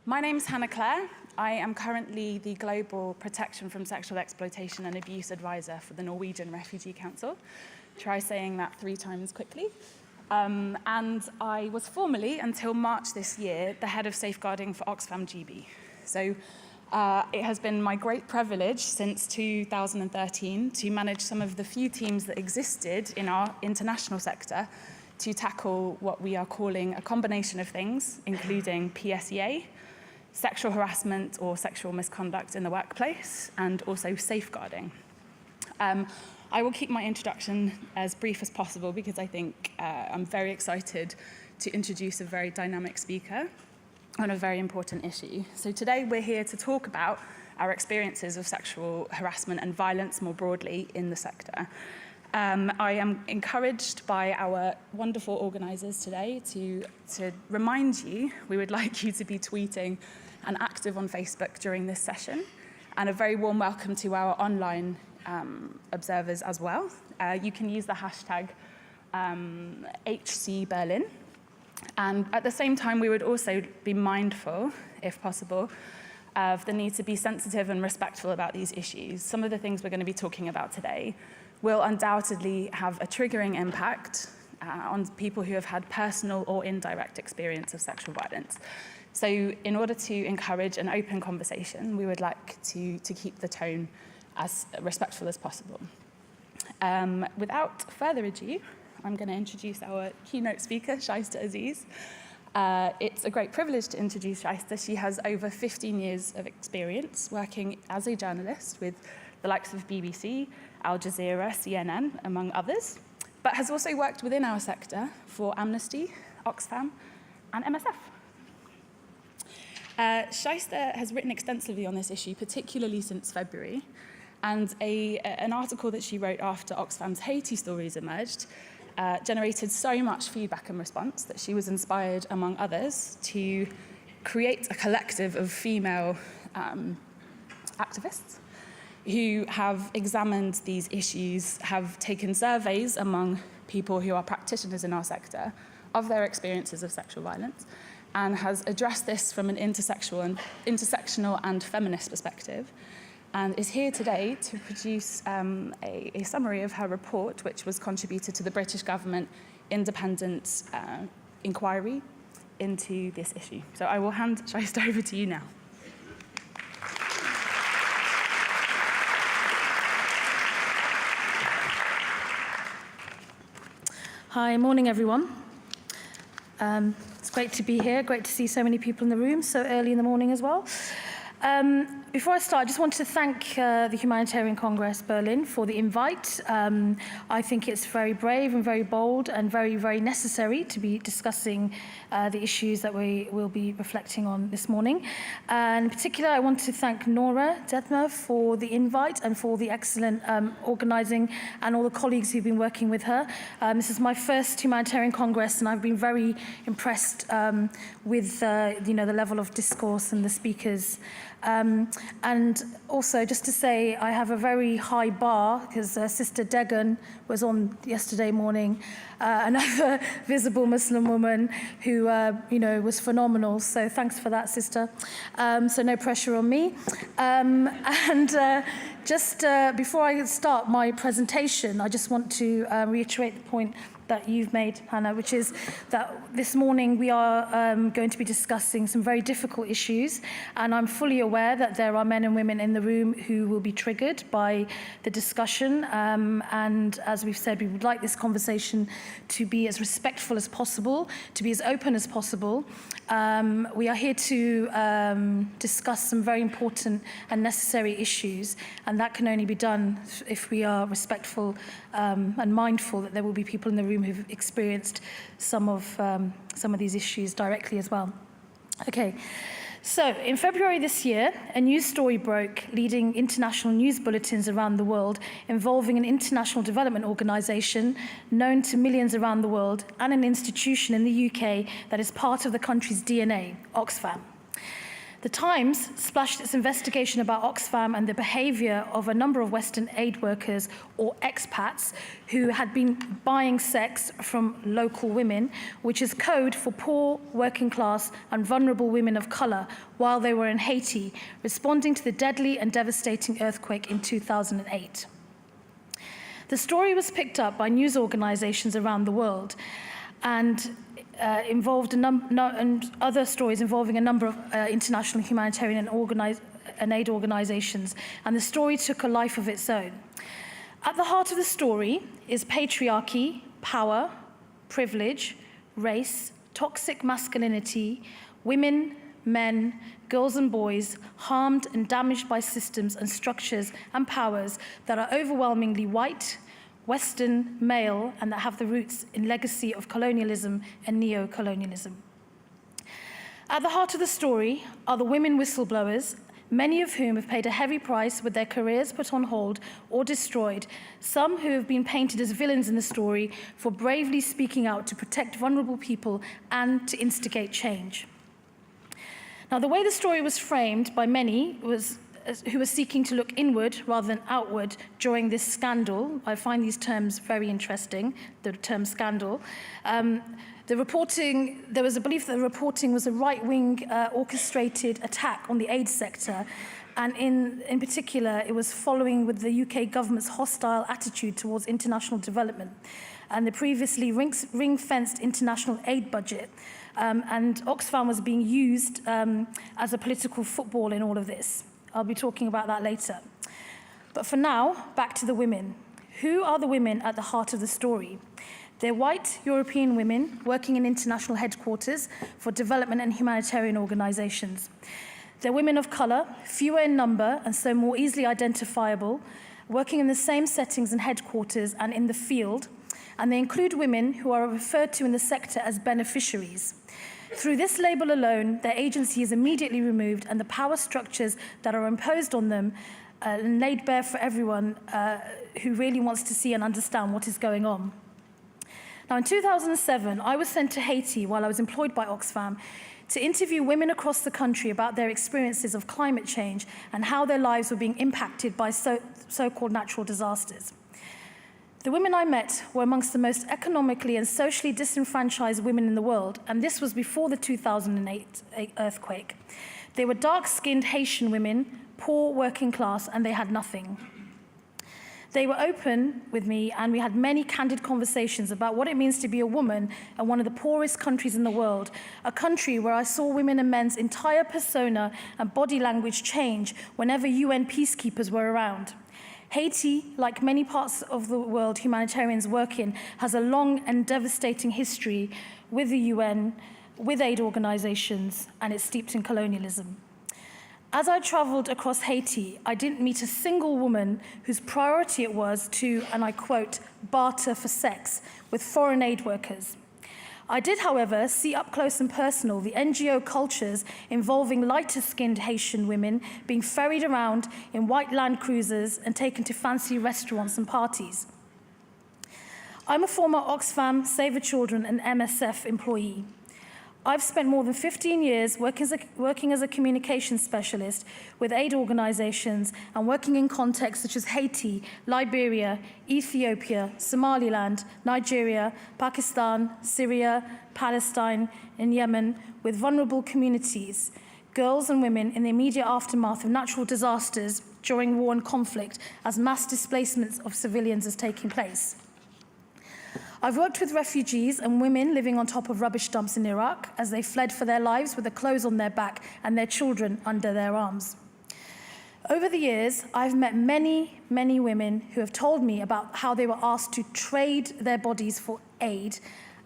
My name's Hannah Clare. I am currently the Global Protection from Sexual Exploitation and Abuse Advisor for the Norwegian Refugee Council. Try saying that 3 times quickly. And I was formerly, until March this year, the head of safeguarding for Oxfam GB. So it has been my great privilege since 2013 to manage some of the few teams that existed in our international sector to tackle what we are calling a combination of things, including PSEA, sexual harassment or sexual misconduct in the workplace, and also safeguarding. I will keep my introduction as brief as possible because I think I'm very excited to introduce a very dynamic speaker on a very important issue. So today we're here to talk about our experiences of sexual harassment and violence more broadly in the sector. I am encouraged by our wonderful organisers today to remind you, we would like you to be tweeting and active on Facebook during this session, and a very warm welcome to our online observers as well. You can use the hashtag HCBerlin, and at the same time we would also be mindful, if possible, of the need to be sensitive and respectful about these issues. Some of the things we're going to be talking about today will undoubtedly have a triggering impact on people who have had personal or indirect experience of sexual violence. So in order to encourage an open conversation, we would like to keep the tone as respectful as possible. Without further ado, I'm going to introduce our keynote speaker, Shaista Aziz. It's a great privilege to introduce Shaista. She has over 15 years of experience working as a journalist with the likes of BBC, Al Jazeera, CNN, among others, but has also worked within our sector for Amnesty, Oxfam, and MSF. Shaista has written extensively on this issue, particularly since February, and an article that she wrote after Oxfam's Haiti stories emerged generated so much feedback and response that she was inspired, among others, to create a collective of female activists who have examined these issues, have taken surveys among people who are practitioners in our sector of their experiences of sexual violence, and has addressed this from an intersectional and feminist perspective, and is here today to produce a summary of her report, which was contributed to the British government independent inquiry into this issue. So I will hand Shaista over to you now. Hi, morning everyone. It's great to be here, great to see so many people in the room so early in the morning as well. Before I start, I just want to thank the Humanitarian Congress Berlin for the invite. I think it's very brave and very bold and very, very necessary to be discussing the issues that we will be reflecting on this morning. And in particular, I want to thank Nora Detmer for the invite and for the excellent organising, and all the colleagues who've been working with her. This is my first Humanitarian Congress, and I've been very impressed with the level of discourse and the speakers. And also, just to say, I have a very high bar because Sister Degan was on yesterday morning, another visible Muslim woman who, was phenomenal. So thanks for that, Sister. So no pressure on me. Just before I start my presentation, I just want to reiterate the point that you've made, Hannah, which is that this morning we are going to be discussing some very difficult issues, and I'm fully aware that there are men and women in the room who will be triggered by the discussion, and as we've said, we would like this conversation to be as respectful as possible, to be as open as possible. We are here to discuss some very important and necessary issues, and that can only be done if we are respectful and mindful that there will be people in the room who've experienced some of these issues directly as well. Okay, so in February this year, a news story broke leading international news bulletins around the world involving an international development organisation known to millions around the world and an institution in the UK that is part of the country's DNA, Oxfam. The Times splashed its investigation about Oxfam and the behaviour of a number of Western aid workers, or expats, who had been buying sex from local women, which is code for poor, working class and vulnerable women of colour while they were in Haiti, responding to the deadly and devastating earthquake in 2008. The story was picked up by news organisations around the world and involved and other stories involving a number of international humanitarian and aid organisations, and the story took a life of its own. At the heart of the story is patriarchy, power, privilege, race, toxic masculinity, women, men, girls and boys harmed and damaged by systems and structures and powers that are overwhelmingly white, Western, male, and that have the roots in legacy of colonialism and neo-colonialism. At the heart of the story are the women whistleblowers, many of whom have paid a heavy price with their careers put on hold or destroyed, some who have been painted as villains in the story for bravely speaking out to protect vulnerable people and to instigate change. Now, the way the story was framed by many who were seeking to look inward rather than outward during this scandal. I find these terms very interesting, the term scandal. There was a belief that the reporting was a right-wing orchestrated attack on the aid sector, and in particular, it was following with the UK government's hostile attitude towards international development and the previously ring-fenced international aid budget, and Oxfam was being used as a political football in all of this. I'll be talking about that later. But for now, back to the women. Who are the women at the heart of the story? They're white European women working in international headquarters for development and humanitarian organizations. They're women of color, fewer in number and so more easily identifiable, working in the same settings and headquarters and in the field. And they include women who are referred to in the sector as beneficiaries. Through this label alone, their agency is immediately removed and the power structures that are imposed on them and laid bare for everyone who really wants to see and understand what is going on. Now, in 2007, I was sent to Haiti while I was employed by Oxfam to interview women across the country about their experiences of climate change and how their lives were being impacted by so-called natural disasters. The women I met were amongst the most economically and socially disenfranchised women in the world, and this was before the 2008 earthquake. They were dark-skinned Haitian women, poor, working class, and they had nothing. They were open with me, and we had many candid conversations about what it means to be a woman in one of the poorest countries in the world, a country where I saw women and men's entire persona and body language change whenever UN peacekeepers were around. Haiti, like many parts of the world humanitarians work in, has a long and devastating history with the UN, with aid organizations, and it's steeped in colonialism. As I traveled across Haiti, I didn't meet a single woman whose priority it was to, and I quote, barter for sex with foreign aid workers. I did, however, see up close and personal the NGO cultures involving lighter-skinned Haitian women being ferried around in white Land Cruisers and taken to fancy restaurants and parties. I'm a former Oxfam, Save the Children and MSF employee. I've spent more than 15 years working as a communications specialist with aid organizations and working in contexts such as Haiti, Liberia, Ethiopia, Somaliland, Nigeria, Pakistan, Syria, Palestine, and Yemen with vulnerable communities, girls and women in the immediate aftermath of natural disasters during war and conflict as mass displacement of civilians is taking place. I've worked with refugees and women living on top of rubbish dumps in Iraq as they fled for their lives with the clothes on their back and their children under their arms. Over the years, I've met many, many women who have told me about how they were asked to trade their bodies for aid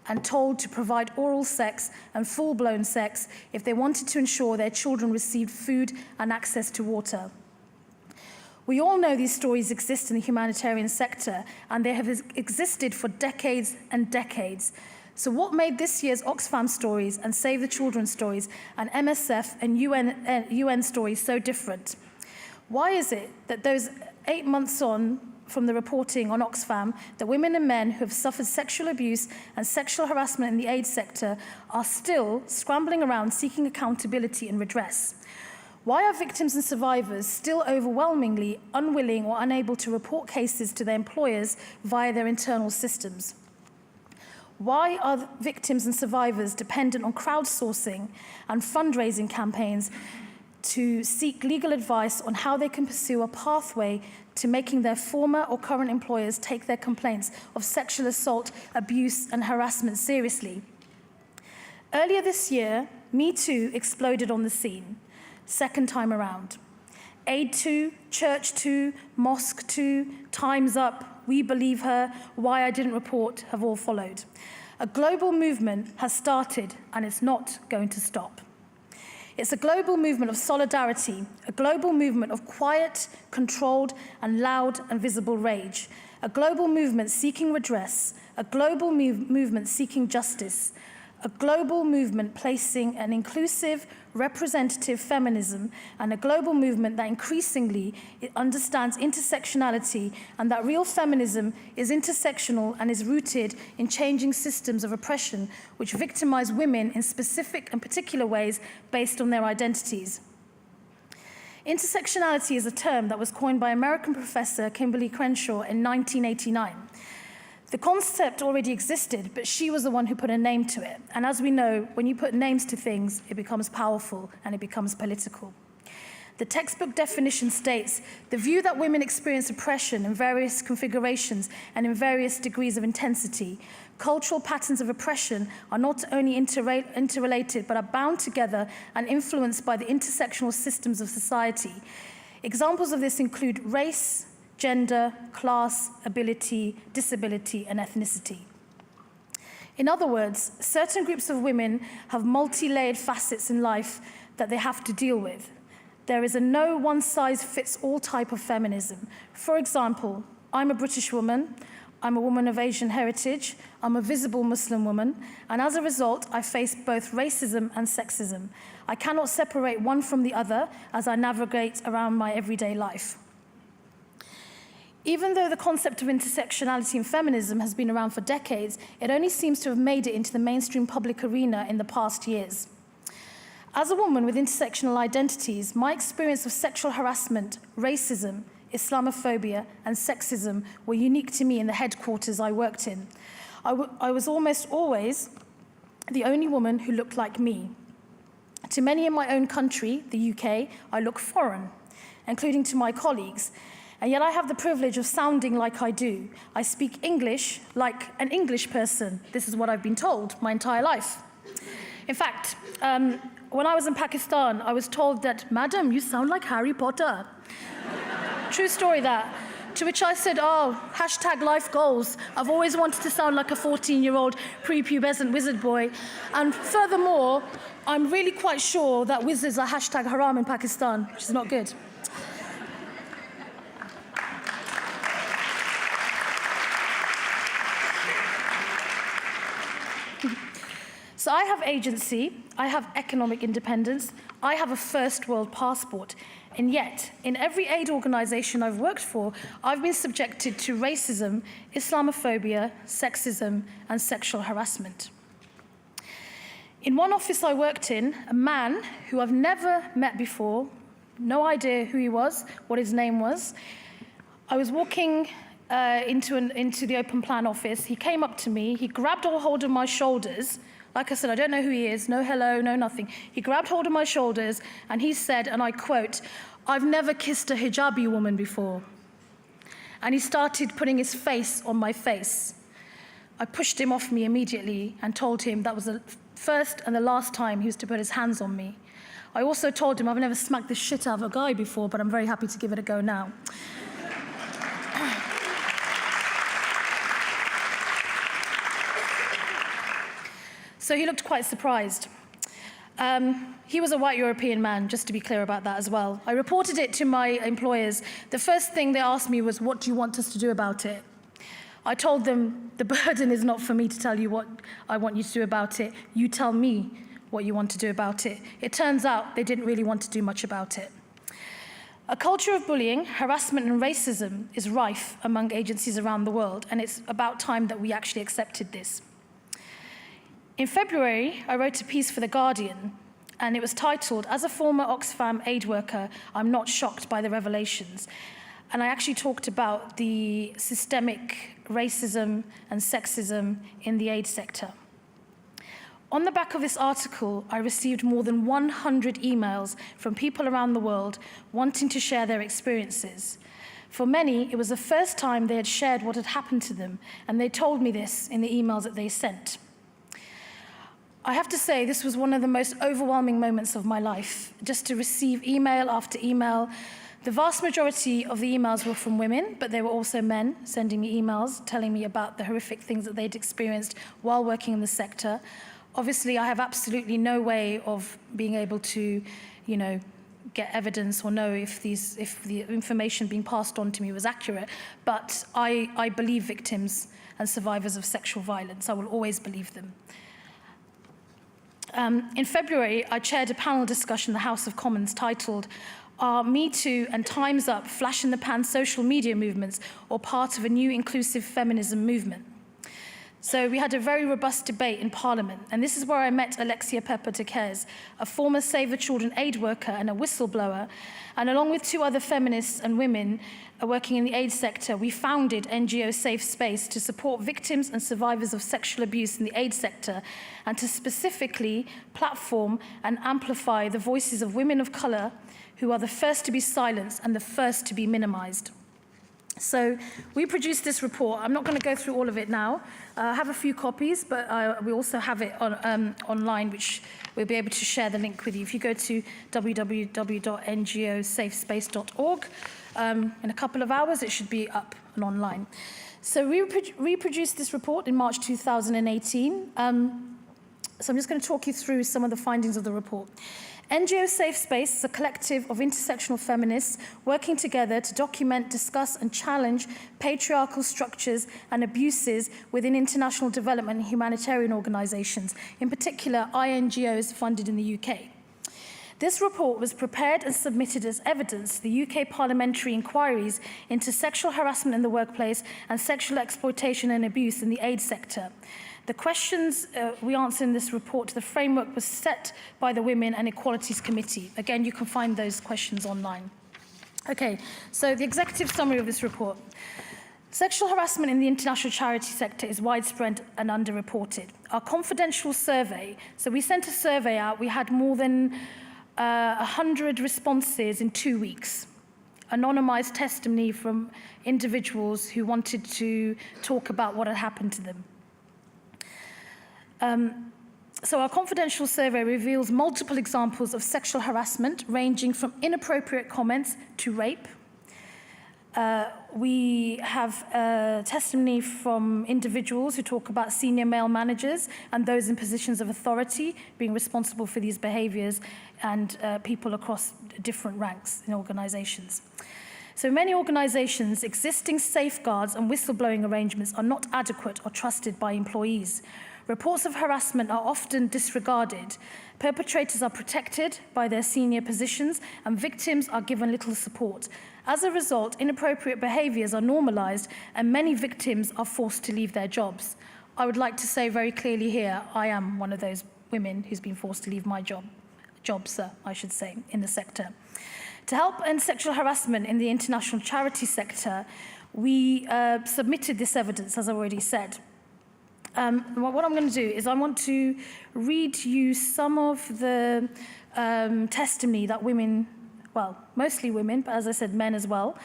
and told to provide oral sex and full-blown sex if they wanted to ensure their children received food and access to water. We all know these stories exist in the humanitarian sector, and they have existed for decades and decades. So what made this year's Oxfam stories and Save the Children stories and MSF and UN stories so different? Why is it that those 8 months on from the reporting on Oxfam, that women and men who have suffered sexual abuse and sexual harassment in the aid sector are still scrambling around seeking accountability and redress? Why are victims and survivors still overwhelmingly unwilling or unable to report cases to their employers via their internal systems? Why are victims and survivors dependent on crowdsourcing and fundraising campaigns to seek legal advice on how they can pursue a pathway to making their former or current employers take their complaints of sexual assault, abuse, and harassment seriously? Earlier this year, Me Too exploded on the scene, second time around. Aid To, Church To, Mosque To, Time's Up, We Believe Her, Why I Didn't Report have all followed. A global movement has started, and it's not going to stop. It's a global movement of solidarity, a global movement of quiet, controlled, and loud and visible rage, a global movement seeking redress, a global movement seeking justice, a global movement placing an inclusive, representative feminism, and a global movement that increasingly understands intersectionality and that real feminism is intersectional and is rooted in changing systems of oppression which victimize women in specific and particular ways based on their identities. Intersectionality is a term that was coined by American professor Kimberly Crenshaw in 1989. The concept already existed, but she was the one who put a name to it. And as we know, when you put names to things, it becomes powerful and it becomes political. The textbook definition states, the view that women experience oppression in various configurations and in various degrees of intensity. Cultural patterns of oppression are not only interrelated, but are bound together and influenced by the intersectional systems of society. Examples of this include race, gender, class, ability, disability, and ethnicity. In other words, certain groups of women have multi-layered facets in life that they have to deal with. There is a no one-size-fits-all type of feminism. For example, I'm a British woman, I'm a woman of Asian heritage, I'm a visible Muslim woman, and as a result, I face both racism and sexism. I cannot separate one from the other as I navigate around my everyday life. Even though the concept of intersectionality and feminism has been around for decades, it only seems to have made it into the mainstream public arena in the past years. As a woman with intersectional identities, my experience of sexual harassment, racism, Islamophobia, and sexism were unique to me in the headquarters I worked in. I was almost always the only woman who looked like me. To many in my own country, the UK, I look foreign, including to my colleagues. And yet I have the privilege of sounding like I do. I speak English like an English person. This is what I've been told my entire life. In fact, when I was in Pakistan, I was told that, "Madam, you sound like Harry Potter." True story that. To which I said, oh, hashtag life goals. I've always wanted to sound like a 14-year-old prepubescent wizard boy. And furthermore, I'm really quite sure that wizards are hashtag haram in Pakistan, which is not good. So I have agency, I have economic independence, I have a first world passport. And yet, in every aid organization I've worked for, I've been subjected to racism, Islamophobia, sexism, and sexual harassment. In one office I worked in, a man who I've never met before, no idea who he was, what his name was, I was walking into the open plan office. He came up to me, he grabbed a hold of my shoulders. Like I said, I don't know who he is, no hello, no nothing. He grabbed hold of my shoulders and he said, and I quote, "I've never kissed a hijabi woman before." And he started putting his face on my face. I pushed him off me immediately and told him that was the first and the last time he was to put his hands on me. I also told him I've never smacked the shit out of a guy before, but I'm very happy to give it a go now. So he looked quite surprised. He was a white European man, just to be clear about that as well. I reported it to my employers. The first thing they asked me was, "What do you want us to do about it?" I told them, the burden is not for me to tell you what I want you to do about it. You tell me what you want to do about it. It turns out they didn't really want to do much about it. A culture of bullying, harassment, and racism is rife among agencies around the world, and it's about time that we actually accepted this. In February, I wrote a piece for The Guardian And it was titled, "As a former Oxfam aid worker, I'm not shocked by the revelations." And I actually talked about the systemic racism and sexism in the aid sector. On the back of this article, I received more than 100 emails from people around the world wanting to share their experiences. For many, it was the first time they had shared what had happened to them, and they told me this in the emails that they sent. I have to say, this was one of the most overwhelming moments of my life, just to receive email after email. The vast majority of the emails were from women, but there were also men sending me emails, telling me about the horrific things that they'd experienced while working in the sector. Obviously, I have absolutely no way of being able to, get evidence or know if the information being passed on to me was accurate, but I believe victims and survivors of sexual violence. I will always believe them. In February, I chaired a panel discussion in the House of Commons titled, "Are Me Too and Time's Up flash-in-the-pan social media movements or part of a new inclusive feminism movement?" So we had a very robust debate in Parliament, and this is where I met Alexia Pepper-Dequez, a former Save the Children aid worker and a whistleblower, and along with 2 other feminists and women working in the aid sector, we founded NGO Safe Space to support victims and survivors of sexual abuse in the aid sector, and to specifically platform and amplify the voices of women of colour who are the first to be silenced and the first to be minimised. So we produced this report. I'm not going to go through all of it now. I have a few copies, but we also have it online, which we'll be able to share the link with you. If you go to www.ngosafespace.org, in a couple of hours, it should be up and online. So we reproduced this report in March 2018. So I'm just going to talk you through some of the findings of the report. NGO Safe Space is a collective of intersectional feminists working together to document, discuss and challenge patriarchal structures and abuses within international development and humanitarian organisations, in particular INGOs funded in the UK. This report was prepared and submitted as evidence to the UK parliamentary inquiries into sexual harassment in the workplace and sexual exploitation and abuse in the aid sector. The questions we answer in this report, the framework was set by the Women and Equalities Committee. Again, you can find those questions online. Okay, so the executive summary of this report. Sexual harassment in the international charity sector is widespread and underreported. Our confidential survey, so we sent a survey out, we had more than 100 responses in 2 weeks. Anonymized testimony from individuals who wanted to talk about what had happened to them. So our confidential survey reveals multiple examples of sexual harassment, ranging from inappropriate comments to rape. We have testimony from individuals who talk about senior male managers and those in positions of authority being responsible for these behaviours, and people across different ranks in organisations. So many organisations, existing safeguards and whistleblowing arrangements are not adequate or trusted by employees. Reports of harassment are often disregarded. Perpetrators are protected by their senior positions, and victims are given little support. As a result, inappropriate behaviours are normalised, and many victims are forced to leave their jobs. I would like to say very clearly here, I am one of those women who's been forced to leave my jobs, I should say, in the sector. To help end sexual harassment in the international charity sector, we submitted this evidence, as I already said. What I'm going to do is I want to read you some of the testimony that women, well, mostly women, but as I said, men as well,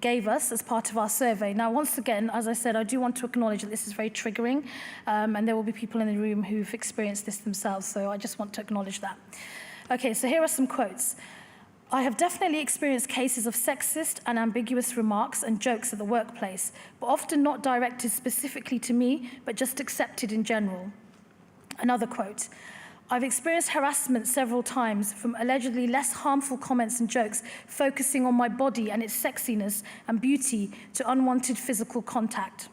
gave us as part of our survey. Now, once again, as I said, I do want to acknowledge that this is very triggering, and there will be people in the room who've experienced this themselves, so I just want to acknowledge that. Okay, so here are some quotes. I have definitely experienced cases of sexist and ambiguous remarks and jokes at the workplace, but often not directed specifically to me, but just accepted in general. Another quote, I've experienced harassment several times from allegedly less harmful comments and jokes focusing on my body and its sexiness and beauty to unwanted physical contact.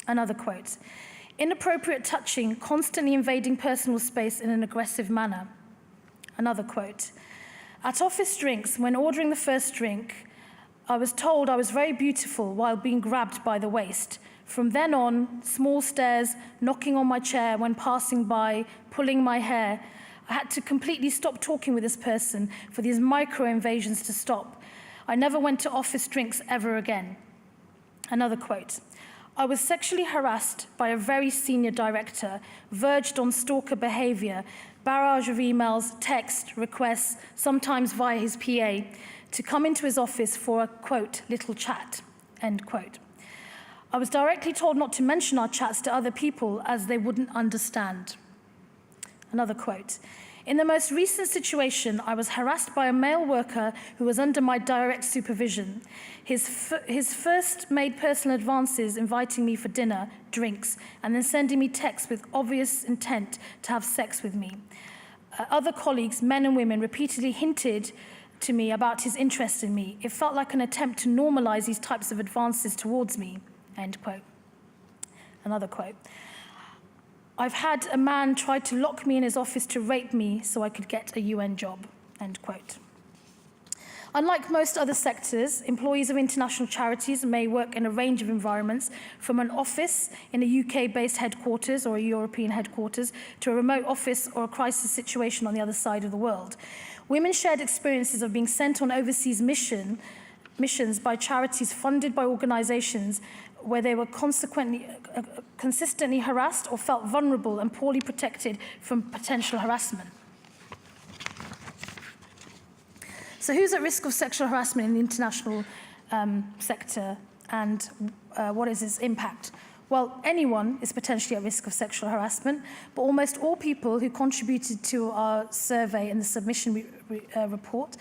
Another quote, inappropriate touching, constantly invading personal space in an aggressive manner. Another quote, at office drinks, when ordering the first drink, I was told I was very beautiful while being grabbed by the waist. From then on, small stares, knocking on my chair when passing by, pulling my hair. I had to completely stop talking with this person for these micro-invasions to stop. I never went to office drinks ever again. Another quote. I was sexually harassed by a very senior director, verged on stalker behavior, barrage of emails, text, requests, sometimes via his PA, to come into his office for a, quote, little chat, end quote. I was directly told not to mention our chats to other people as they wouldn't understand. Another quote. In the most recent situation, I was harassed by a male worker who was under my direct supervision. His first made personal advances, inviting me for dinner, drinks, and then sending me texts with obvious intent to have sex with me. Other colleagues, men and women, repeatedly hinted to me about his interest in me. It felt like an attempt to normalize these types of advances towards me, end quote. Another quote. I've had a man try to lock me in his office to rape me so I could get a UN job, end quote. Unlike most other sectors, employees of international charities may work in a range of environments, from an office in a UK-based headquarters or a European headquarters to a remote office or a crisis situation on the other side of the world. Women shared experiences of being sent on overseas missions by charities funded by organizations where they were consistently harassed or felt vulnerable and poorly protected from potential harassment. So who's at risk of sexual harassment in the international sector, and what is its impact? Well, anyone is potentially at risk of sexual harassment, but almost all people who contributed to our survey and the submission report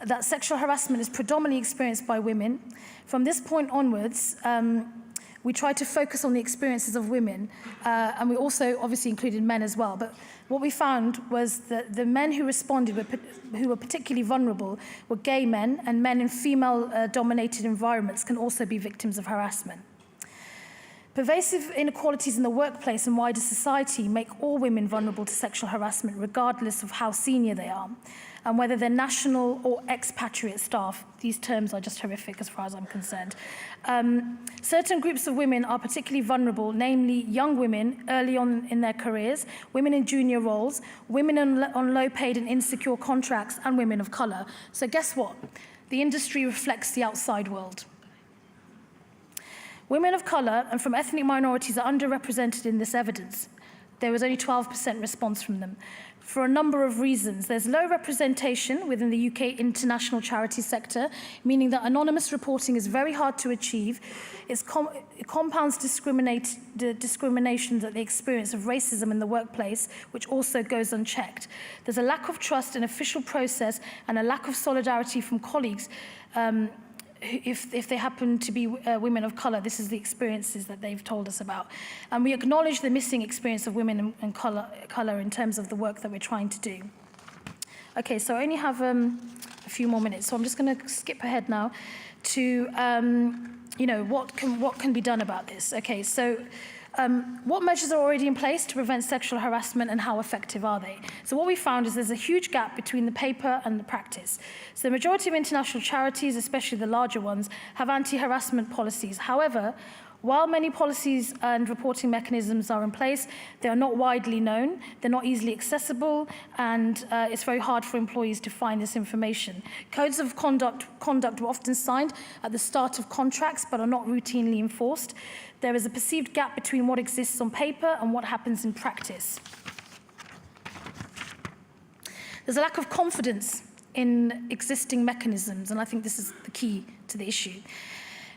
that sexual harassment is predominantly experienced by women. From this point onwards, we tried to focus on the experiences of women, and we also obviously included men as well. But what we found was that the men who responded, who were particularly vulnerable, were gay men, and men in female-dominated environments can also be victims of harassment. Pervasive inequalities in the workplace and wider society make all women vulnerable to sexual harassment, regardless of how senior they are, and whether they're national or expatriate staff. These terms are just horrific as far as I'm concerned. Certain groups of women are particularly vulnerable, namely young women early on in their careers, women in junior roles, women on low-paid and insecure contracts, and women of colour. So guess what? The industry reflects the outside world. Women of colour and from ethnic minorities are underrepresented in this evidence. There was only 12% response from them, for a number of reasons. There's low representation within the UK international charity sector, meaning that anonymous reporting is very hard to achieve. It compounds the discrimination that they experience of racism in the workplace, which also goes unchecked. There's a lack of trust in official process and a lack of solidarity from colleagues. If they happen to be women of colour, this is the experiences that they've told us about. And we acknowledge the missing experience of women and colour in terms of the work that we're trying to do. Okay, so I only have a few more minutes, so I'm just going to skip ahead now to, what can be done about this. Okay, so what measures are already in place to prevent sexual harassment, and how effective are they? So what we found is there's a huge gap between the paper and the practice. So the majority of international charities, especially the larger ones, have anti-harassment policies. However, while many policies and reporting mechanisms are in place, they are not widely known, they're not easily accessible, and it's very hard for employees to find this information. Codes of conduct were often signed at the start of contracts, but are not routinely enforced. There is a perceived gap between what exists on paper and what happens in practice. There's a lack of confidence in existing mechanisms, and I think this is the key to the issue.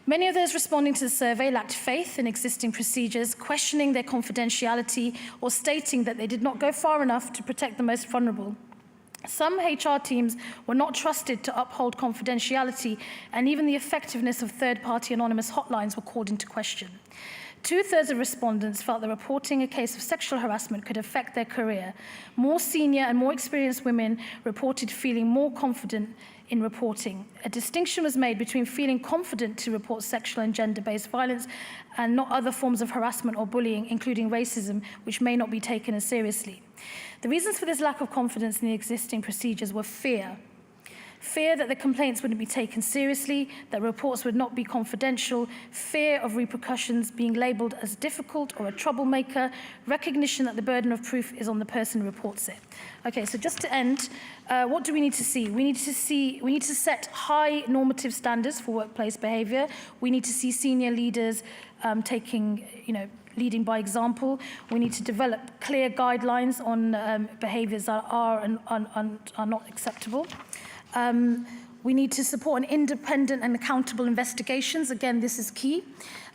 Many of those responding to the survey lacked faith in existing procedures, questioning their confidentiality, or stating that they did not go far enough to protect the most vulnerable. Some HR teams were not trusted to uphold confidentiality, and even the effectiveness of third-party anonymous hotlines were called into question. 2/3 of respondents felt that reporting a case of sexual harassment could affect their career. More senior and more experienced women reported feeling more confident in reporting. A distinction was made between feeling confident to report sexual and gender-based violence and not other forms of harassment or bullying, including racism, which may not be taken as seriously. The reasons for this lack of confidence in the existing procedures were fear. Fear that the complaints wouldn't be taken seriously, that reports would not be confidential, fear of repercussions, being labelled as difficult or a troublemaker, recognition that the burden of proof is on the person who reports it. Okay, so just to end, what do we need to see? We need to set high normative standards for workplace behaviour. We need to see senior leaders leading by example. We need to develop clear guidelines on behaviours that are and are not acceptable. We need to support an independent and accountable investigations. Again, this is key.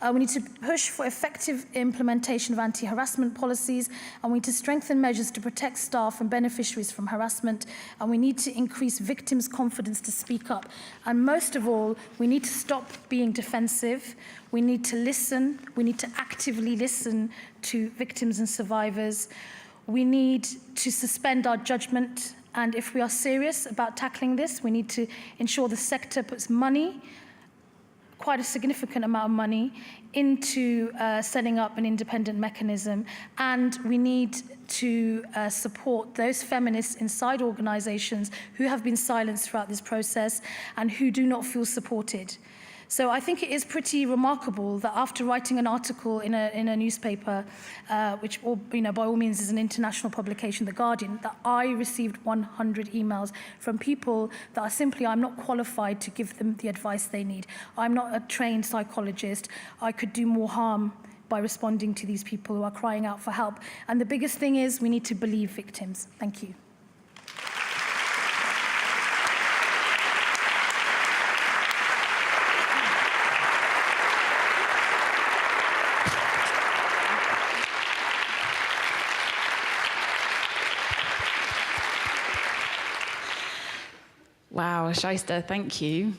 We need to push for effective implementation of anti-harassment policies, and we need to strengthen measures to protect staff and beneficiaries from harassment, and we need to increase victims' confidence to speak up. And most of all, we need to stop being defensive. We need to listen. We need to actively listen to victims and survivors. We need to suspend our judgment. And if we are serious about tackling this, we need to ensure the sector puts money, quite a significant amount of money, into setting up an independent mechanism. And we need to support those feminists inside organisations who have been silenced throughout this process and who do not feel supported. So I think it is pretty remarkable that after writing an article in a newspaper, which by all means is an international publication, The Guardian, that I received 100 emails from people that are simply, I'm not qualified to give them the advice they need. I'm not a trained psychologist. I could do more harm by responding to these people who are crying out for help. And the biggest thing is we need to believe victims. Thank you. Wow, Shaista, thank you.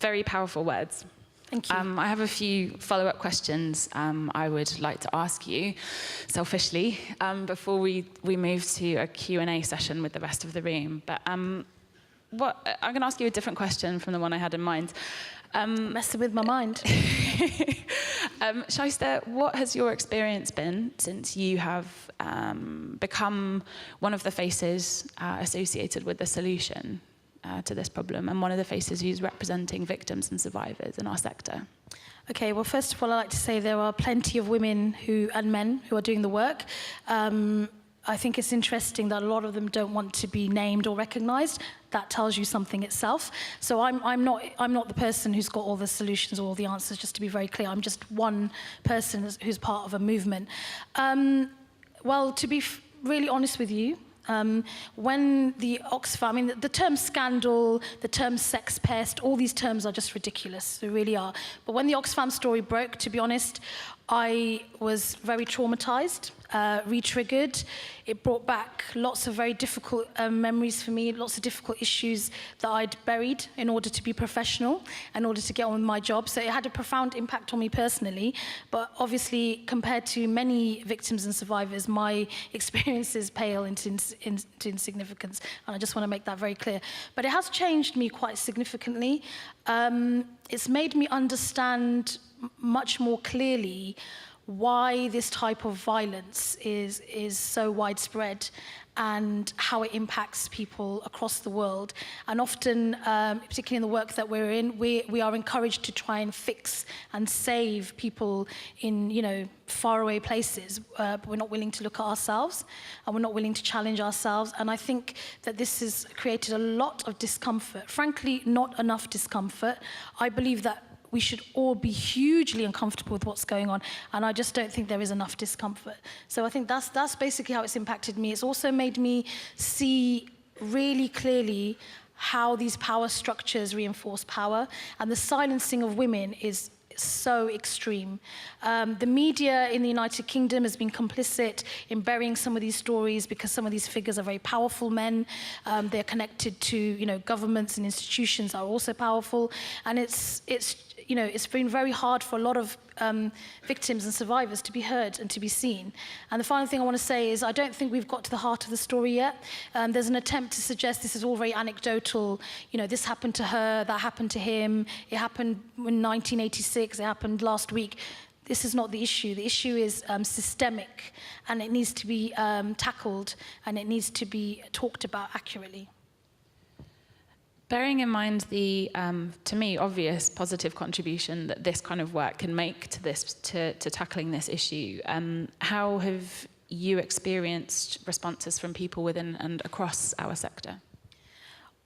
Very powerful words. Thank you. I have a few follow-up questions I would like to ask you, selfishly, before we move to a Q&A session with the rest of the room. But I'm going to ask you a different question from the one I had in mind. Messing with my mind. Shaista, what has your experience been since you have become one of the faces associated with the solution to this problem, and one of the faces who's representing victims and survivors in our sector? Okay, well, first of all, I'd like to say there are plenty of women and men who are doing the work. I think it's interesting that a lot of them don't want to be named or recognised. That tells you something itself. So I'm not the person who's got all the solutions or all the answers, just to be very clear. I'm just one person who's part of a movement. Well, to be really honest with you, when the Oxfam, the term scandal, the term sex pest, all these terms are just ridiculous, they really are. But when the Oxfam story broke, to be honest, I was very traumatized, re-triggered. It brought back lots of very difficult memories for me, lots of difficult issues that I'd buried in order to be professional, in order to get on with my job. So it had a profound impact on me personally, but obviously compared to many victims and survivors, my experiences pale into insignificance, and I just want to make that very clear. But it has changed me quite significantly. It's made me understand much more clearly why this type of violence is so widespread and how it impacts people across the world. And often, particularly in the work that we're in, we are encouraged to try and fix and save people in, faraway places, but we're not willing to look at ourselves, and we're not willing to challenge ourselves. And I think that this has created a lot of discomfort. Frankly, not enough discomfort. I believe that we should all be hugely uncomfortable with what's going on, and I just don't think there is enough discomfort. So I think that's basically how it's impacted me. It's also made me see really clearly how these power structures reinforce power, and the silencing of women is so extreme. The media in the United Kingdom has been complicit in burying some of these stories because some of these figures are very powerful men. They're connected to governments and institutions that are also powerful, and it's been very hard for a lot of victims and survivors to be heard and to be seen. And the final thing I want to say is I don't think we've got to the heart of the story yet. There's an attempt to suggest this is all very anecdotal. This happened to her, that happened to him, it happened in 1986, it happened last week. this is not the issue. The issue is systemic, and it needs to be tackled, and it needs to be talked about accurately. Bearing in mind the, to me, obvious positive contribution that this kind of work can make to this, to tackling this issue, how have you experienced responses from people within and across our sector?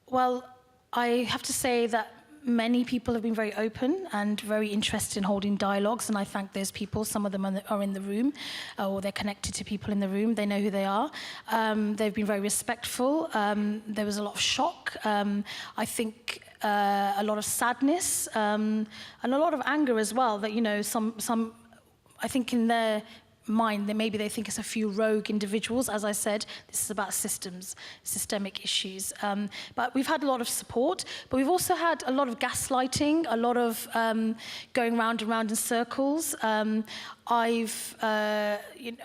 Well, I have to say that many people have been very open and very interested in holding dialogues, and I thank those people. Some of them are in the room, or they're connected to people in the room. They know who they are. They've been very respectful. There was a lot of shock. I think a lot of sadness, and a lot of anger as well, that, you know, some I think in their mind that maybe they think it's a few rogue individuals. As I said, this is about systems, systemic issues. But we've had a lot of support, but we've also had a lot of gaslighting, a lot of going round and round in circles.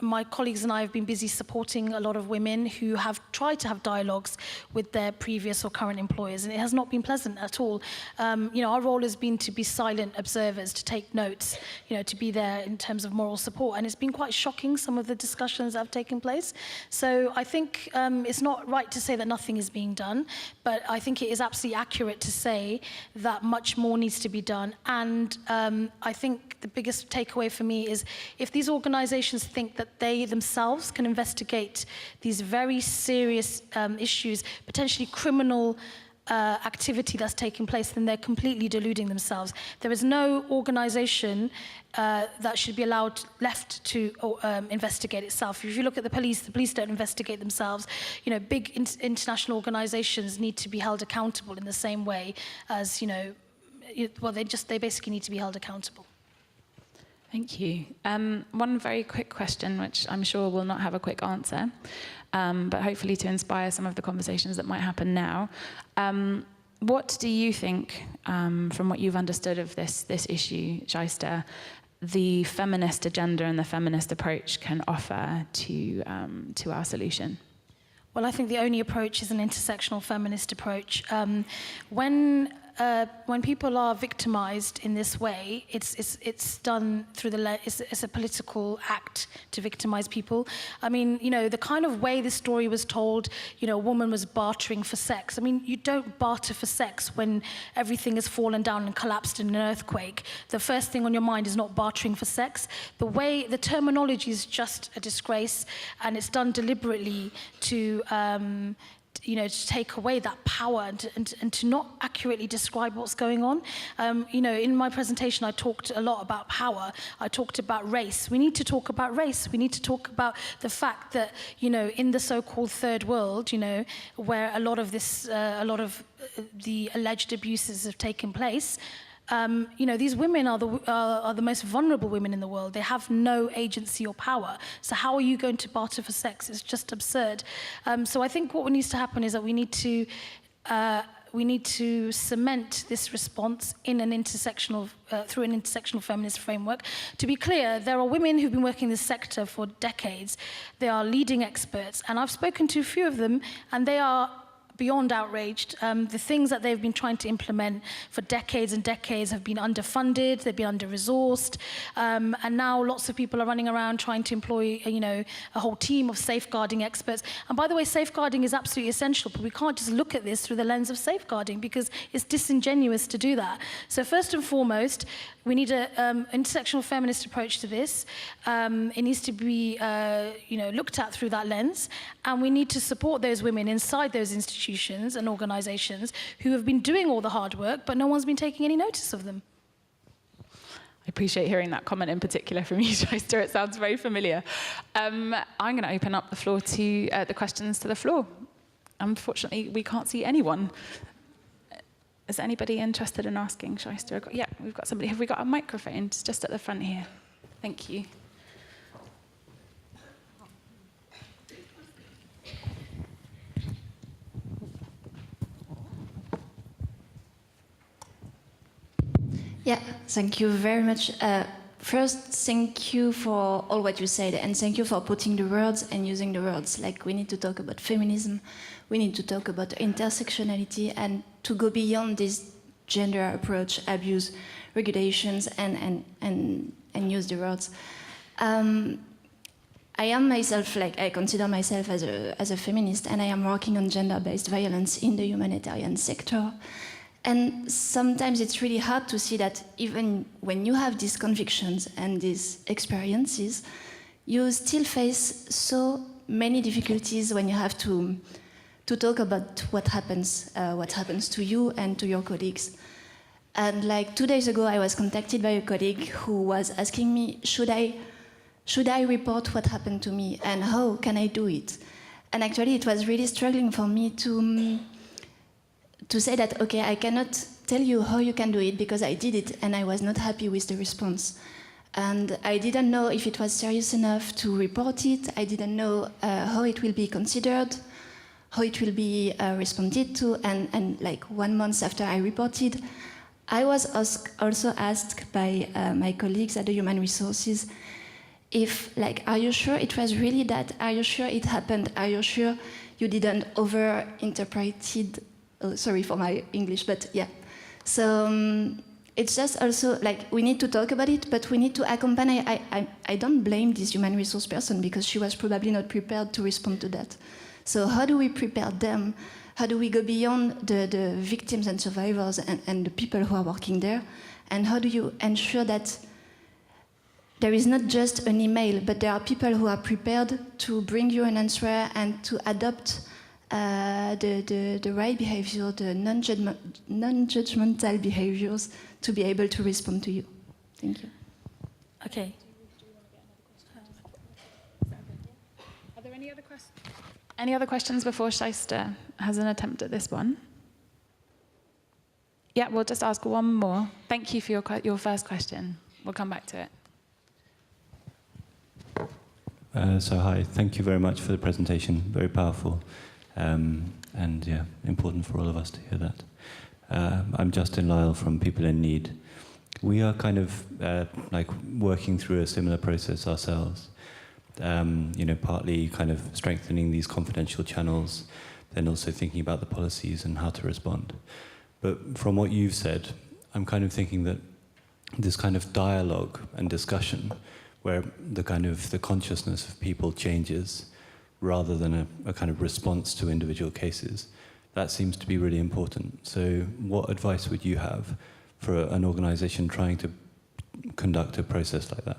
My colleagues and I have been busy supporting a lot of women who have tried to have dialogues with their previous or current employers, and it has not been pleasant at all. You know, our role has been to be silent observers, to take notes, you know, to be there in terms of moral support, and it's been quite shocking, some of the discussions that have taken place. So I think it's not right to say that nothing is being done, but I think it is absolutely accurate to say that much more needs to be done. And I think the biggest takeaway for me is, if these organizations think that they themselves can investigate these very serious issues, potentially criminal activity that's taking place, then they're completely deluding themselves. There is no organization that should be left to investigate itself. If you look at the police don't investigate themselves. You know, big international organizations need to be held accountable in the same way as, you know, well, they basically need to be held accountable. Thank you. One very quick question, which I'm sure will not have a quick answer, but hopefully to inspire some of the conversations that might happen now. What do you think, from what you've understood of this issue, Shaista, the feminist agenda and the feminist approach can offer to our solution? Well, I think the only approach is an intersectional feminist approach. When people are victimized in this way, it's done through it's a political act to victimize people. I mean, you know, the kind of way this story was told, you know, a woman was bartering for sex. I mean, you don't barter for sex when everything has fallen down and collapsed in an earthquake. The first thing on your mind is not bartering for sex. The terminology is just a disgrace, and it's done deliberately to you know, to take away that power and to not accurately describe what's going on. You know, in my presentation, I talked a lot about power. I talked about race. We need to talk about race. We need to talk about the fact that, you know, in the so-called third world, you know, where a lot of the alleged abuses have taken place, you know, these women are the most vulnerable women in the world. They have no agency or power. So how are you going to barter for sex? It's just absurd. So I think what needs to happen is that we need to cement this response in an intersectional, through an intersectional feminist framework. To be clear, there are women who've been working in this sector for decades. They are leading experts, and I've spoken to a few of them, and they are beyond outraged. The things that they've been trying to implement for decades and decades have been underfunded, they've been under-resourced, and now lots of people are running around trying to employ, you know, a whole team of safeguarding experts. And by the way, safeguarding is absolutely essential, but we can't just look at this through the lens of safeguarding, because it's disingenuous to do that. So first and foremost, we need an intersectional feminist approach to this. It needs to be, you know, looked at through that lens, and we need to support those women inside those institutions and organizations who have been doing all the hard work, but no one's been taking any notice of them. I appreciate hearing that comment in particular from you, Shaista. It sounds very familiar. I'm going to open up the floor to the questions to the floor. Unfortunately, we can't see anyone. Is anybody interested in asking Shaista? Yeah, we've got somebody. Have we got a microphone? It's just at the front here. Thank you. Yeah, thank you very much. First, thank you for all what you said, and thank you for putting the words and using the words. Like, we need to talk about feminism, we need to talk about intersectionality, and to go beyond this gender approach, abuse, regulations, and and use the words. I am myself, like, I consider myself as a feminist, and I am working on gender-based violence in the humanitarian sector. And sometimes it's really hard to see that even when you have these convictions and these experiences, you still face so many difficulties when you have to talk about what happens to you and to your colleagues. And like 2 days ago, I was contacted by a colleague who was asking me, should I report what happened to me, and how can I do it? And actually, it was really struggling for me to say that, okay, I cannot tell you how you can do it because I did it and I was not happy with the response. And I didn't know if it was serious enough to report it. I didn't know how it will be considered, how it will be responded to. And like 1 month after I reported, I was also asked by my colleagues at the Human Resources if, like, are you sure it was really that? Are you sure it happened? Are you sure you didn't over-interpreted? Oh, sorry for my English, but yeah. So it's just also, like, we need to talk about it, but we need to accompany. I don't blame this human resource person because she was probably not prepared to respond to that. So how do we prepare them? How do we go beyond the victims and survivors and the people who are working there? And how do you ensure that there is not just an email, but there are people who are prepared to bring you an answer and to adopt the right behavior, the non-judgmental behaviors to be able to respond to you. Thank you. Okay. Are there any other questions? Any other questions before Shaista has an attempt at this one? Yeah, we'll just ask one more. Thank you for your first question. We'll come back to it. So hi, thank you very much for the presentation, very powerful, and yeah, important for all of us to hear that. I'm Justin Lyle from People in Need. We are kind of like working through a similar process ourselves, you know, partly kind of strengthening these confidential channels, then also thinking about the policies and how to respond. But from what you've said, I'm kind of thinking that this kind of dialogue and discussion where the kind of the consciousness of people changes rather than a kind of response to individual cases, that seems to be really important. So what advice would you have for an organization trying to conduct a process like that?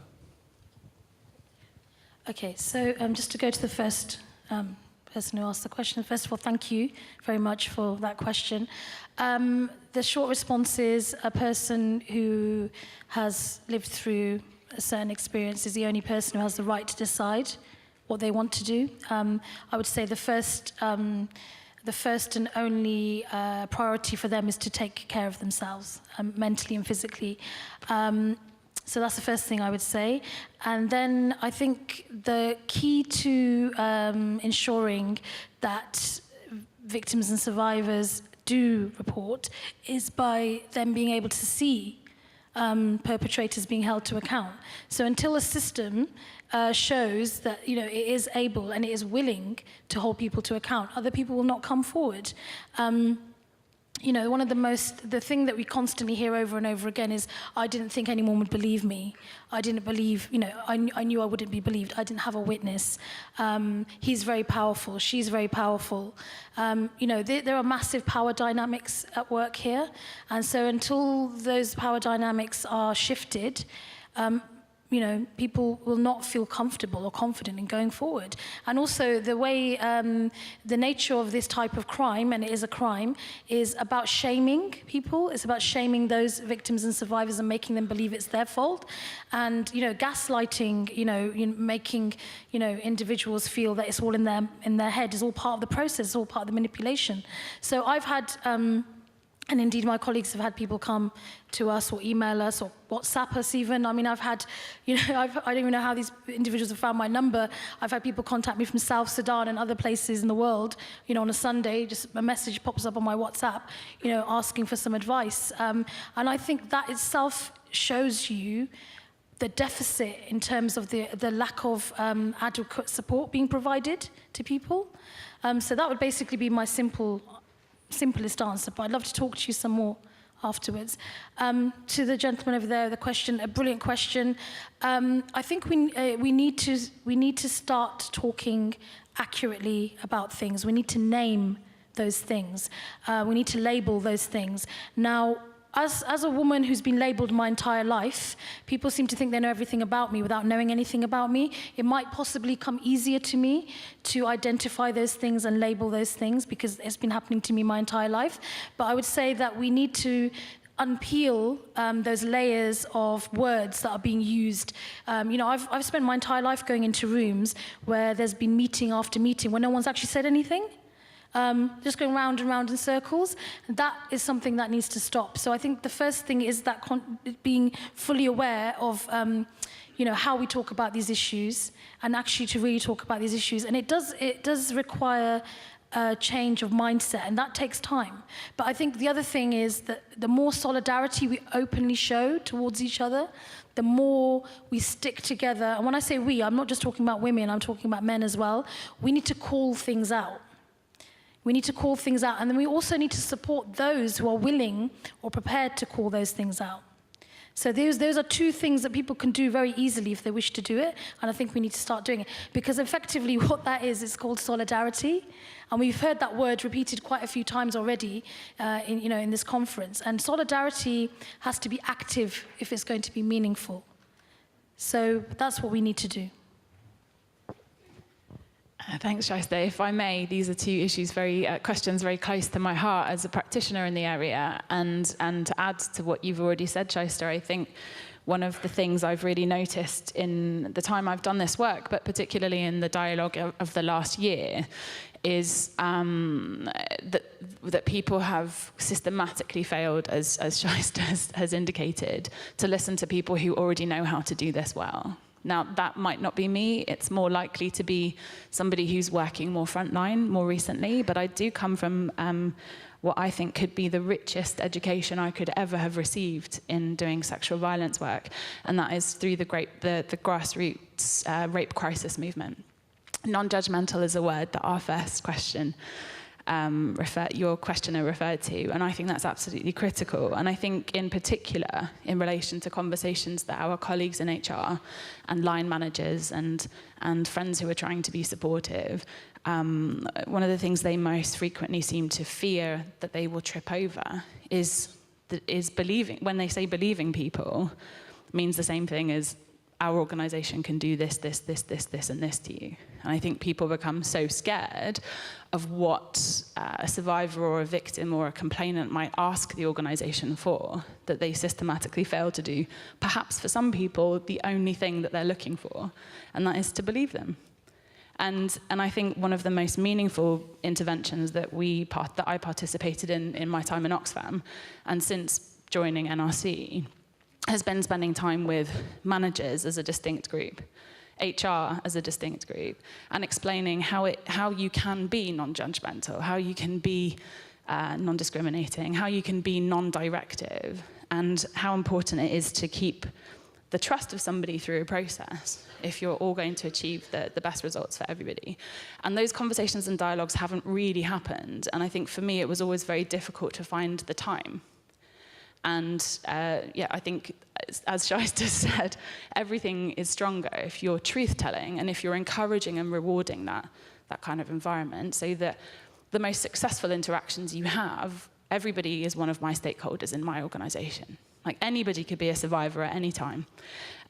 Okay, so just to go to the first person who asked the question, first of all, thank you very much for that question. The short response is a person who has lived through a certain experience is the only person who has the right to decide what they want to do. I would say the first and only priority for them is to take care of themselves, mentally and physically. So that's the first thing I would say. And then I think the key to ensuring that victims and survivors do report is by them being able to see perpetrators being held to account. So until a system shows that, you know, it is able and it is willing to hold people to account, other people will not come forward. You know, the thing that we constantly hear over and over again is, I didn't think anyone would believe me. I didn't believe, you know, I knew I wouldn't be believed. I didn't have a witness. He's very powerful. She's very powerful. You know, there are massive power dynamics at work here. And so until those power dynamics are shifted, you know, people will not feel comfortable or confident in going forward. And also the way, the nature of this type of crime, and it is a crime, is about shaming people. It's about shaming those victims and survivors and making them believe it's their fault. And, you know, gaslighting, you know, making, you know, individuals feel that it's all in their head is all part of the process, all part of the manipulation. So I've had, and indeed, my colleagues have had people come to us or email us or WhatsApp us even. I mean, I've had, you know, I don't even know how these individuals have found my number. I've had people contact me from South Sudan and other places in the world, you know, on a Sunday, just a message pops up on my WhatsApp, you know, asking for some advice. And I think that itself shows you the deficit in terms of the lack of adequate support being provided to people. So that would basically be my simplest answer, but I'd love to talk to you some more afterwards. To the gentleman over there, the question, a brilliant question. I think we need to start talking accurately about things. We need to name those things. We need to label those things. Now, as a woman who's been labeled my entire life, people seem to think they know everything about me without knowing anything about me. It might possibly come easier to me to identify those things and label those things because it's been happening to me my entire life. But I would say that we need to unpeel those layers of words that are being used. I've spent my entire life going into rooms where there's been meeting after meeting where no one's actually said anything. Just going round and round in circles. That is something that needs to stop. So I think the first thing is that being fully aware of how we talk about these issues and actually to really talk about these issues. And it does require a change of mindset, and that takes time. But I think the other thing is that the more solidarity we openly show towards each other, the more we stick together. And when I say we, I'm not just talking about women, I'm talking about men as well. We need to call things out. We need to call things out, and then we also need to support those who are willing or prepared to call those things out. So those are two things that people can do very easily if they wish to do it, and I think we need to start doing it. Because effectively what that is called solidarity, and we've heard that word repeated quite a few times already in this conference. And solidarity has to be active if it's going to be meaningful. So that's what we need to do. Thanks, Shaista. If I may, these are two questions very close to my heart as a practitioner in the area. And to add to what you've already said, Shaista, I think one of the things I've really noticed in the time I've done this work, but particularly in the dialogue of the last year, is that people have systematically failed, as Shaista has indicated, to listen to people who already know how to do this well. Now, that might not be me. It's more likely to be somebody who's working more frontline more recently. But I do come from what I think could be the richest education I could ever have received in doing sexual violence work. And that is through the grassroots rape crisis movement. Non-judgmental is a word that our first question your questioner referred to, and I think that's absolutely critical. And I think in particular, in relation to conversations that our colleagues in HR and line managers and friends who are trying to be supportive, one of the things they most frequently seem to fear that they will trip over is believing, when they say believing people, means the same thing as our organisation can do this, this, this, this, this, and this to you. And I think people become so scared of what a survivor or a victim or a complainant might ask the organisation for, that they systematically fail to do, perhaps for some people, the only thing that they're looking for, and that is to believe them. And I think one of the most meaningful interventions that I participated in my time in Oxfam, and since joining NRC, has been spending time with managers as a distinct group, HR as a distinct group, and explaining how you can be non-judgmental, how you can be non-discriminating, how you can be non-directive, and how important it is to keep the trust of somebody through a process if you're all going to achieve the best results for everybody. And those conversations and dialogues haven't really happened, and I think for me it was always very difficult to find the time. And I think, as Shaista said, everything is stronger if you're truth-telling and if you're encouraging and rewarding that kind of environment, so that the most successful interactions you have, everybody is one of my stakeholders in my organisation. Like, anybody could be a survivor at any time.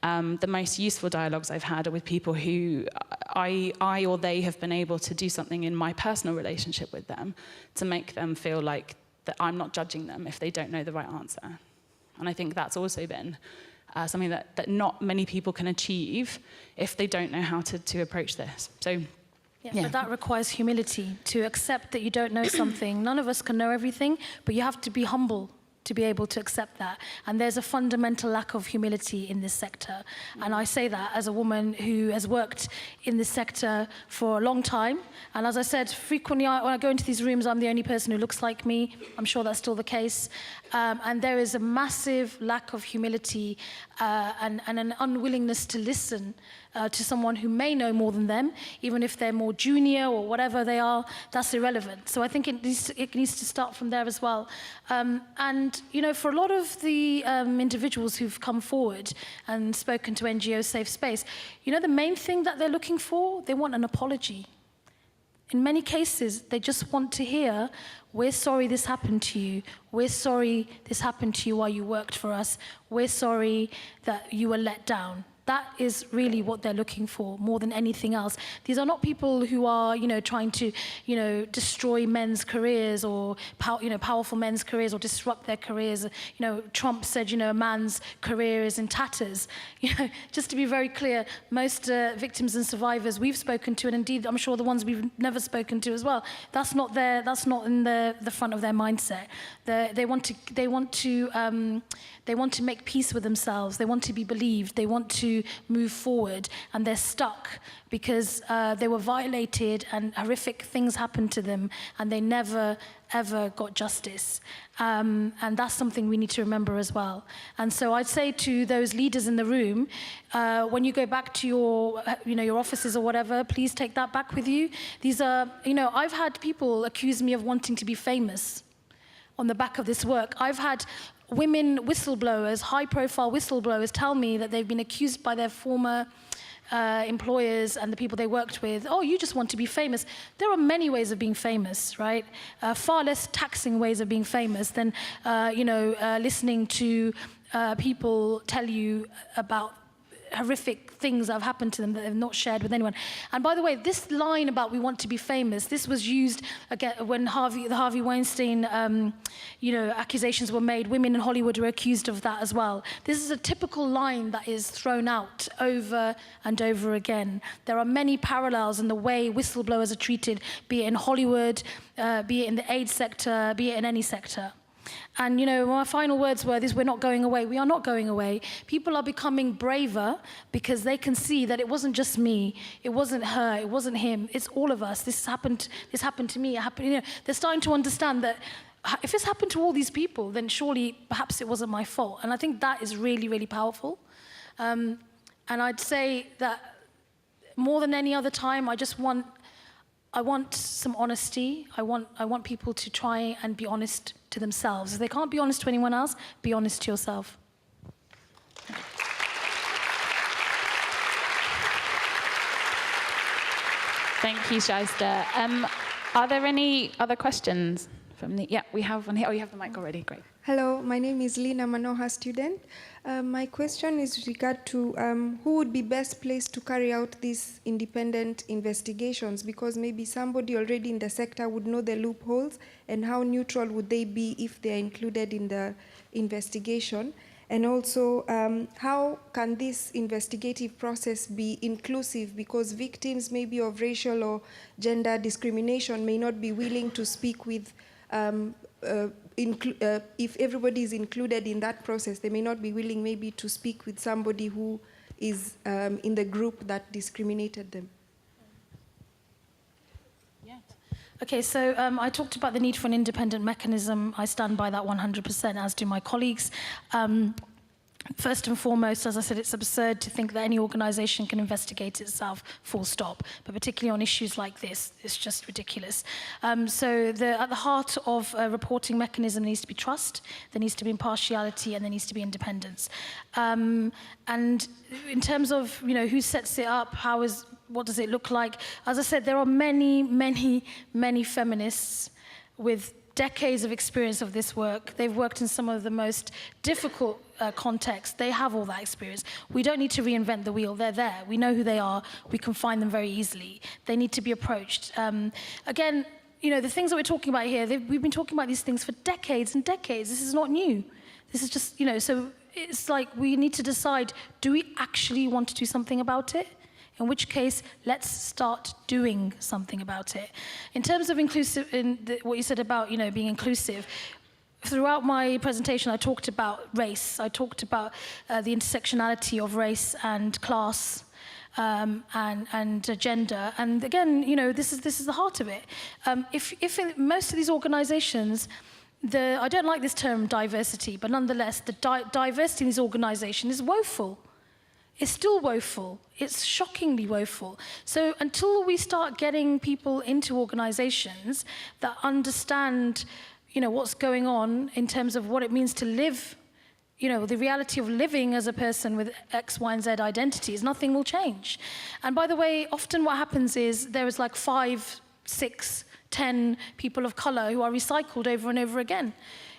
The most useful dialogues I've had are with people who I or they have been able to do something in my personal relationship with them to make them feel like that I'm not judging them if they don't know the right answer. And I think that's also been something that not many people can achieve if they don't know how to approach this. So, yeah. But that requires humility, to accept that you don't know something. None of us can know everything, but you have to be humble to be able to accept that. And there's a fundamental lack of humility in this sector. And I say that as a woman who has worked in this sector for a long time. And as I said, frequently when I go into these rooms, I'm the only person who looks like me. I'm sure that's still the case. And there is a massive lack of humility and an unwillingness to listen to someone who may know more than them, even if they're more junior or whatever they are, that's irrelevant. So I think it needs to start from there as well. And, you know, for a lot of the individuals who've come forward and spoken to NGO Safe Space, you know, the main thing that they're looking for, they want an apology. In many cases, they just want to hear, we're sorry this happened to you. We're sorry this happened to you while you worked for us. We're sorry that you were let down. That is really what they're looking for more than anything else. These are not people who are, you know, trying to, you know, destroy men's careers or, powerful men's careers or disrupt their careers. You know, Trump said, you know, a man's career is in tatters. You know, just to be very clear, most victims and survivors we've spoken to, and indeed, I'm sure the ones we've never spoken to as well, that's not in the front of their mindset. They want to make peace with themselves. They want to be believed. They want to move forward, and they're stuck because they were violated and horrific things happened to them, and they never, ever got justice. And that's something we need to remember as well. And so I'd say to those leaders in the room, when you go back to your offices or whatever, please take that back with you. These are, you know, I've had people accuse me of wanting to be famous on the back of this work. I've had women whistleblowers, high-profile whistleblowers, tell me that they've been accused by their former employers and the people they worked with, oh, you just want to be famous. There are many ways of being famous, right? Far less taxing ways of being famous than, listening to people tell you about horrific things that have happened to them that they've not shared with anyone. And by the way, this line about we want to be famous, this was used again when the Harvey Weinstein, accusations were made. Women in Hollywood were accused of that as well. This is a typical line that is thrown out over and over again. There are many parallels in the way whistleblowers are treated, be it in Hollywood, be it in the AIDS sector, be it in any sector. And, you know, my final words were this: we're not going away. We are not going away. People are becoming braver because they can see that it wasn't just me, it wasn't her, it wasn't him, it's all of us. This happened to me, it happened, you know. They're starting to understand that if it's happened to all these people, then surely perhaps it wasn't my fault. And I think that is really, really powerful. And I'd say that more than any other time, I want some honesty. I want people to try and be honest to themselves. If they can't be honest to anyone else, be honest to yourself. Thank you, Shaista. Are there any other questions from the? Yeah, we have one here. Oh, you have the mic already. Great. Hello, my name is Lina Manoha, student. My question is with regard to who would be best placed to carry out these independent investigations, because maybe somebody already in the sector would know the loopholes, and how neutral would they be if they are included in the investigation? And also, how can this investigative process be inclusive, because victims maybe of racial or gender discrimination may not be willing to speak with if everybody is included in that process, they may not be willing maybe to speak with somebody who is in the group that discriminated them. Yeah. Okay, so I talked about the need for an independent mechanism. I stand by that 100%, as do my colleagues. First and foremost, as I said, it's absurd to think that any organization can investigate itself, full stop. But particularly on issues like this, it's just ridiculous. So at the heart of a reporting mechanism needs to be trust, there needs to be impartiality, and there needs to be independence. And in terms of, you know, who sets it up, what does it look like? As I said, there are many, many, many feminists with decades of experience of this work. They've worked in some of the most difficult contexts. They have all that experience. We don't need to reinvent the wheel. They're there. We know who they are. We can find them very easily. They need to be approached. Again, you know, the things that we're talking about here, we've been talking about these things for decades and decades. This is not new. This is just, you know, so it's like we need to decide, do we actually want to do something about it? In which case, let's start doing something about it. In terms of inclusive, what you said about, you know, being inclusive, throughout my presentation, I talked about race. I talked about the intersectionality of race and class and gender. And again, you know, this is the heart of it. If in most of these organizations, I don't like this term diversity, but nonetheless, the diversity in these organizations is woeful. is still woeful. It's shockingly woeful. So until we start getting people into organizations that understand, what's going on in terms of what it means to live, the reality of living as a person with X, Y, and Z identities, nothing will change. And by the way, often what happens is there is like 5, 6, 10 people of color who are recycled over and over again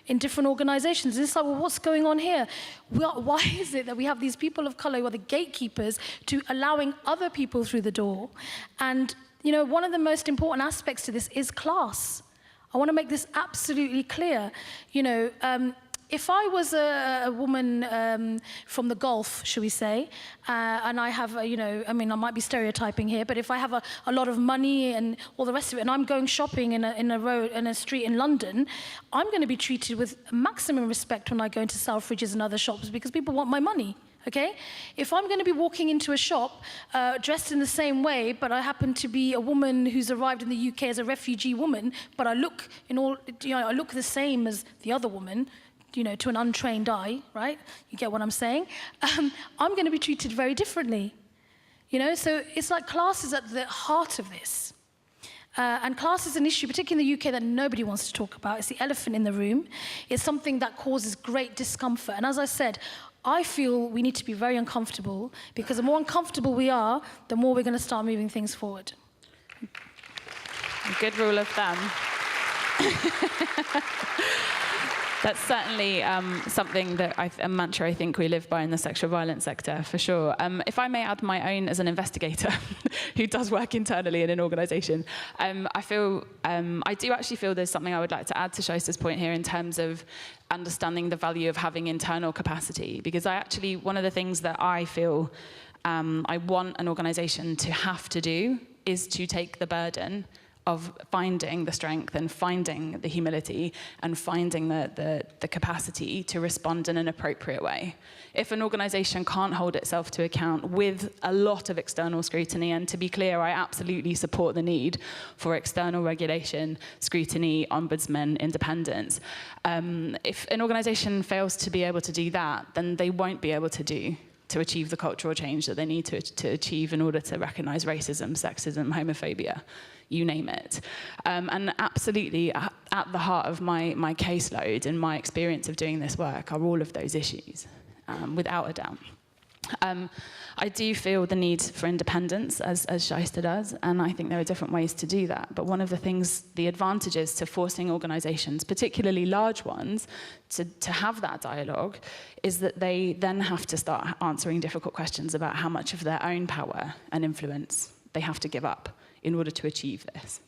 in different organizations. And it's like, well, what's going on here? Why is it that we have these people of color who are the gatekeepers to allowing other people through the door? And, one of the most important aspects to this is class. I want to make this absolutely clear. If I was a woman from the Gulf, shall we say, and I have, I might be stereotyping here, but if I have a lot of money and all the rest of it, and I'm going shopping in a street in London, I'm going to be treated with maximum respect when I go into Selfridges and other shops because people want my money. Okay? If I'm going to be walking into a shop dressed in the same way, but I happen to be a woman who's arrived in the UK as a refugee woman, but I look I look the same as the other woman, to an untrained eye, right? You get what I'm saying? I'm going to be treated very differently. So it's like class is at the heart of this. And class is an issue, particularly in the UK, that nobody wants to talk about. It's the elephant in the room. It's something that causes great discomfort. And as I said, I feel we need to be very uncomfortable, because the more uncomfortable we are, the more we're going to start moving things forward. A good rule of thumb. That's certainly something that a mantra I think we live by in the sexual violence sector, for sure. If I may add my own as an investigator who does work internally in an organisation, I do actually feel there's something I would like to add to Shaista's point here in terms of understanding the value of having internal capacity. Because one of the things that I feel I want an organisation to have to do is to take the burden of finding the strength and finding the humility and finding the capacity to respond in an appropriate way. If an organisation can't hold itself to account with a lot of external scrutiny, and to be clear, I absolutely support the need for external regulation, scrutiny, ombudsman, independence. If an organisation fails to be able to do that, then they won't be able to achieve the cultural change that they need to achieve in order to recognise racism, sexism, homophobia, you name it. And absolutely at the heart of my caseload and my experience of doing this work are all of those issues, without a doubt. I do feel the need for independence, as Shaista does, and I think there are different ways to do that. But one of the advantages to forcing organisations, particularly large ones, to have that dialogue is that they then have to start answering difficult questions about how much of their own power and influence they have to give up in order to achieve this.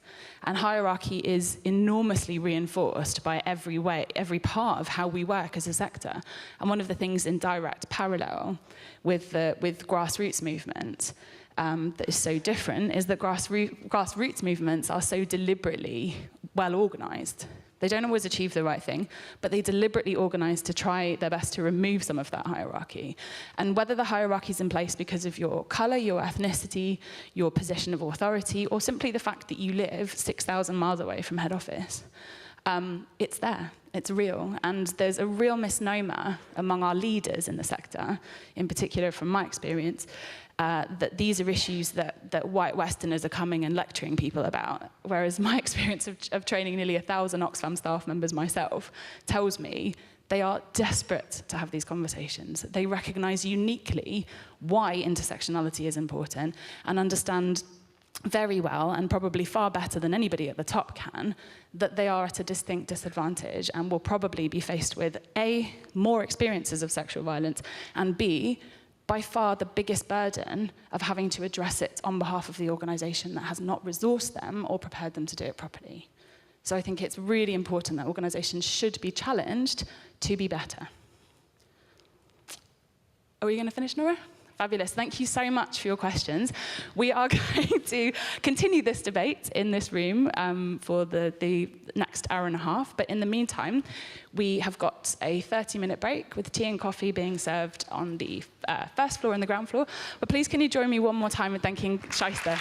And hierarchy is enormously reinforced by every part of how we work as a sector. And one of the things in direct parallel with grassroots movement that is so different is that grassroots movements are so deliberately well organised. They don't always achieve the right thing, but they deliberately organise to try their best to remove some of that hierarchy. And whether the hierarchy is in place because of your colour, your ethnicity, your position of authority, or simply the fact that you live 6,000 miles away from head office, it's there, it's real. And there's a real misnomer among our leaders in the sector, in particular from my experience, that these are issues that white Westerners are coming and lecturing people about, whereas my experience of training nearly 1,000 Oxfam staff members myself tells me they are desperate to have these conversations. They recognise uniquely why intersectionality is important and understand very well, and probably far better than anybody at the top can, that they are at a distinct disadvantage and will probably be faced with A, more experiences of sexual violence, and B, by far the biggest burden of having to address it on behalf of the organisation that has not resourced them or prepared them to do it properly. So I think it's really important that organisations should be challenged to be better. Are we going to finish, Nora? Fabulous. Thank you so much for your questions. We are going to continue this debate in this room for the next hour and a half. But in the meantime, we have got a 30-minute break with tea and coffee being served on the first floor and the ground floor. But please, can you join me one more time in thanking Shaista?